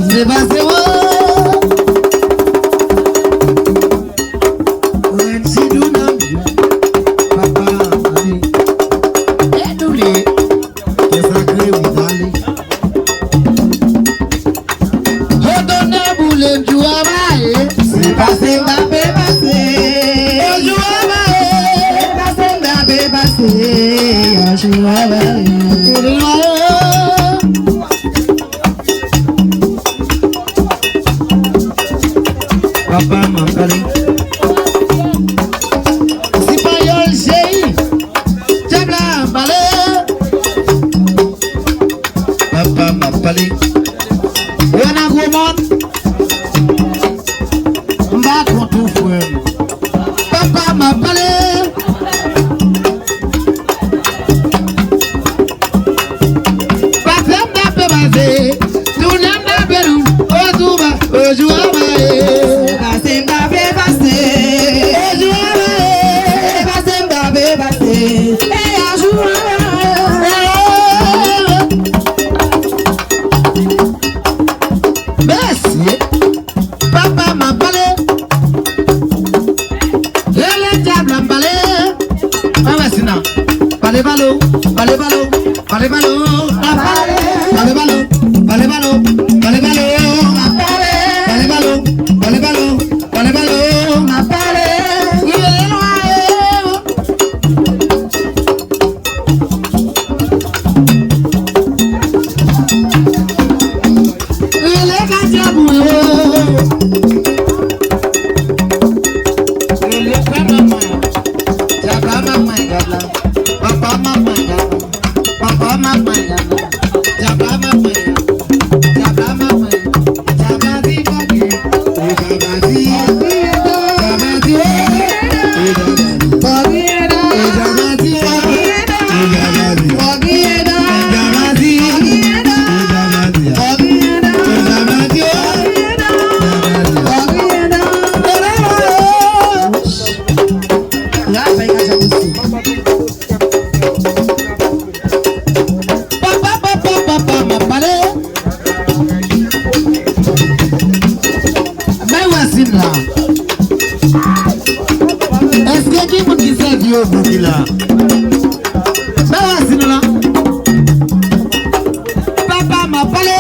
C'est pas c'est moi. Papa m'appelle. Si pas y'a le génie, j'aime la balai. Papa m'appelle. Y'en a gros monde. M'a contre frère. Papa m'appelle. Papa m'a parlé, le diable m'a parlé. Ah ouais, sinon, parlez ballot, parlez ballot, parlez ballot, parlez ballot, parlez ballot, parlez ballot, parlez ballot, parlez ballot, parlez ballot, m'a parlé. Est-ce que qui vous disait Dieu vous dit là? Papa m'a parlé.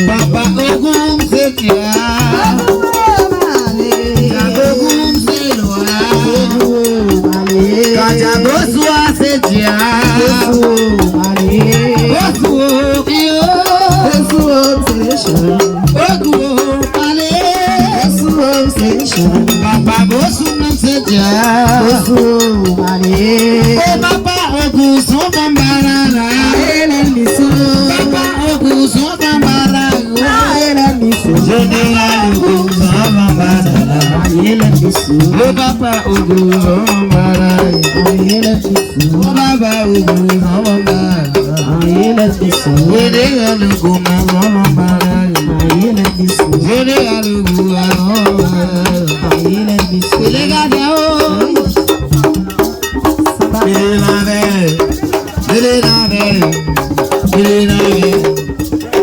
Papa Ogum Sekia Ogum Seloa Kaja Bosua Sekia Bosu Iyo Ogum Ale Papa Bosu Sekia Oh Papa Ogum Sokambarana Papa Ogum Sokambarana Le papa Ogu Zombara, le papa Ogu Zombara,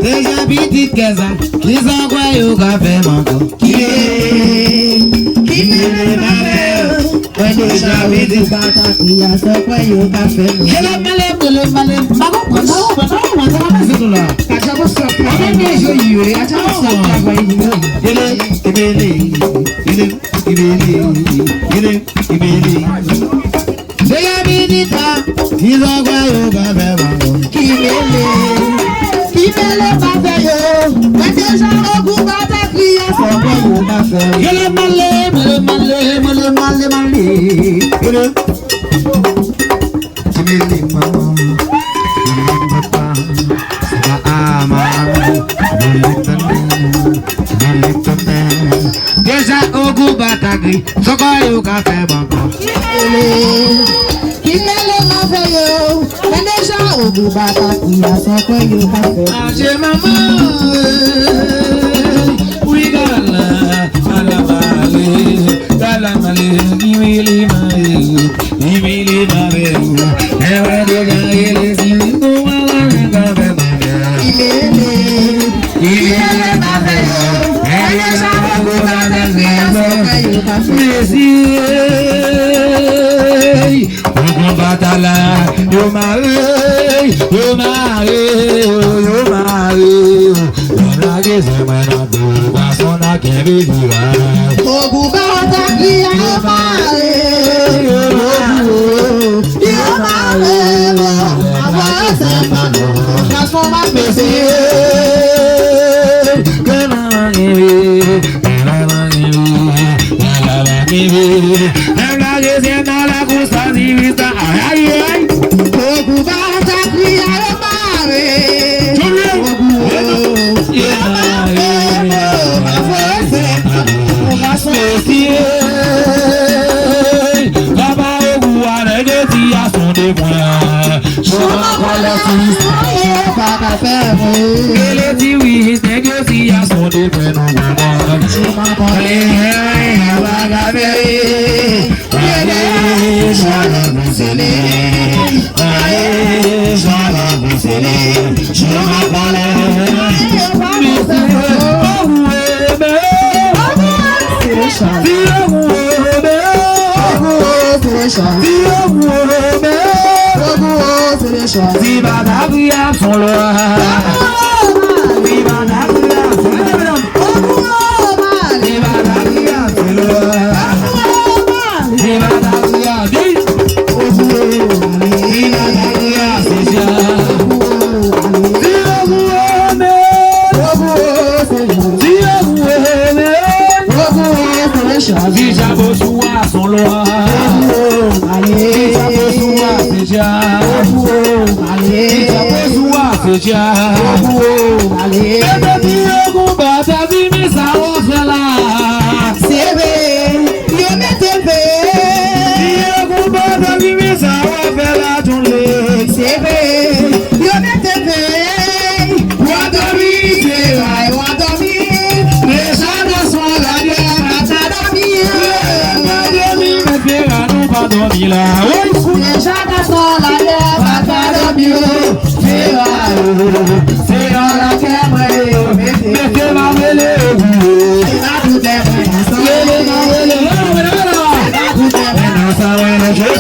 déjà petite casa, qui s'envoie au café mango. Qui me malheur, ouais déjà petite bata qui a s'envoie au café mango. Le malheur, maman, c'est tout là. Achamos ça, on est joyeux, achamos ça, déjà petite, qui s'envoie au café mango. Qui fait le café yo, mais déjà au goût bata qui a s'envoie au café. Le malheur, déjà au goût batagri, s'envoie au café banco. Qui fait le café yo, mais déjà ogun bàtà kìyà sọ pé yóò bá fẹ́. àṣẹ màmá wígàlà kàlàmàlè ìmìlì màrè ẹ̀rọ̀dọ̀gà ilé sí ìgbòho aláǹgàbẹ̀ màgà. ilé màbẹ̀ ẹ̀yẹ sábàbò bàtà kìyà sọ pé yóò bá fẹ́. mèsì ogun bàtàlà yóò máa rí ọ̀rọ̀ agẹ́sẹ̀ mẹ́ta tó bá sọ́nà kẹ́bí ìwà. Ogun bàtà kìyà yóò máa rí yóò máa rí àwọn ẹsẹ̀ máa lọ. Kásán máa pèsè. Ogun bàtà kìyà yóò máa rí. Bàbá ogun àrẹ́gẹ́ tí a sùn dé fún ẹ. Ṣọlá kọ́lẹ̀ tí sọ́yẹ́ bàbá fẹ́ mú. Ilé tí wì í tẹ́gẹ́ tí a sùn dé fún ẹ nù gbọ́n. Ṣọlá kọ́lẹ̀ bàbá fẹ́ sọ̀rọ̀ bùsẹ̀lẹ̀. Sọ̀rọ̀ bùsẹ̀lẹ̀. Ṣọlá kọ́lẹ̀ tí bàbá bí a fún lọ. Tí bàbá bí a fún lọ. Tí bàbá bí a fún lọ. Tí bàbá bí a bí. Tí bàbá bí a fi ṣá. Tí ogun omi. Tí ogun omi. Tí ìṣàkóso wà fún lọ. Tí ìṣàkóso wà fi ṣá. Ìṣàkóso wà fi ṣá. Ẹgbẹ́ tí ogun bàtà bí mi sáwọ́ fẹ́lá. Sebe, yo me te ve. Tí ogun bàtà bí mi sáwọ́ fẹ́lá tún lè. Sebe, yo me te ve. Wọ́n tó rí ṣe Ay, wado mi. ìṣàkóso sún ládé. Atada mi. Ládé mi mẹ́fẹ́ ránú bàtọ̀ mi là. Deixa sola de atada mi. Fera, fera la que me me. Mẹ́fẹ́ máa wẹ́lẹ̀ ògùn o. Na tu te ve. Wẹ́lẹ̀ máa wẹ́lẹ̀ lọ́wọ́. Na tu te ve.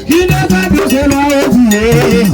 il n'a pas de se l'oublier.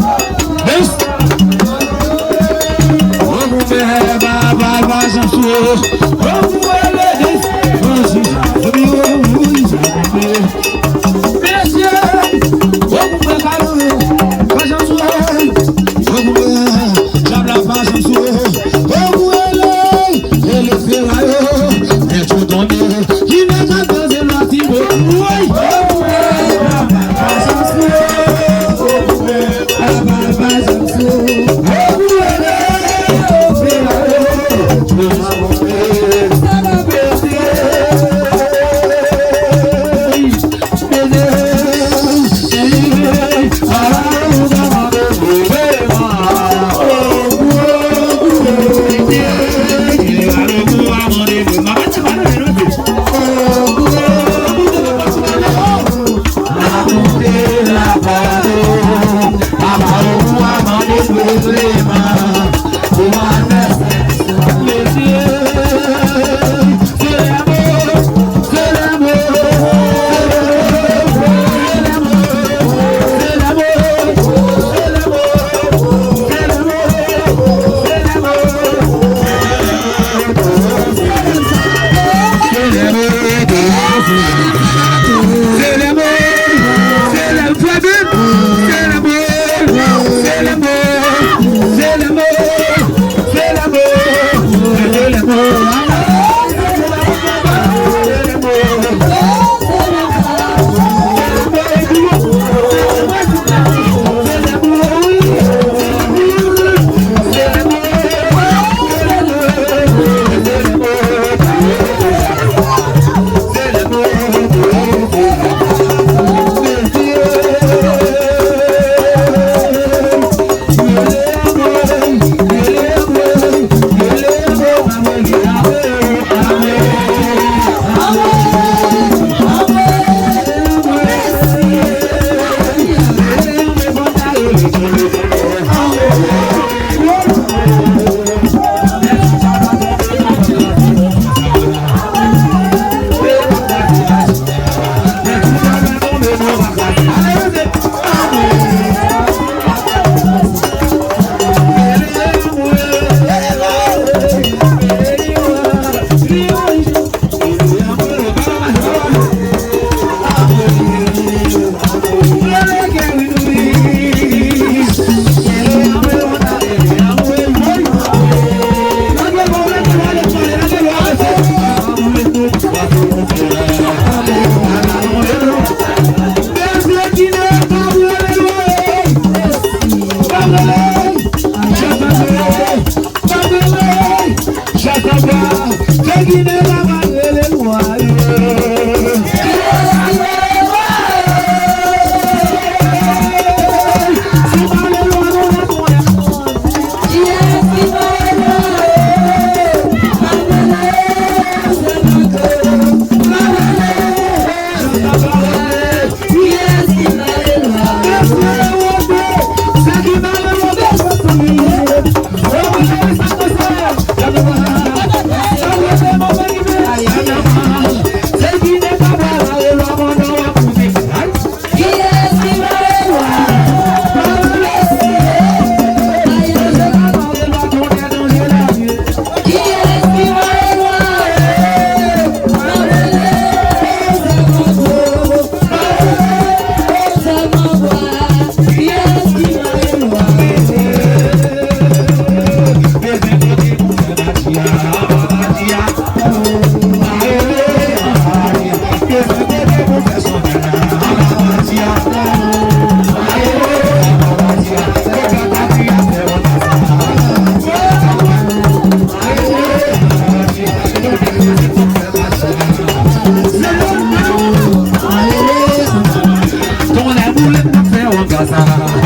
Ton amour est pour faire un gazard.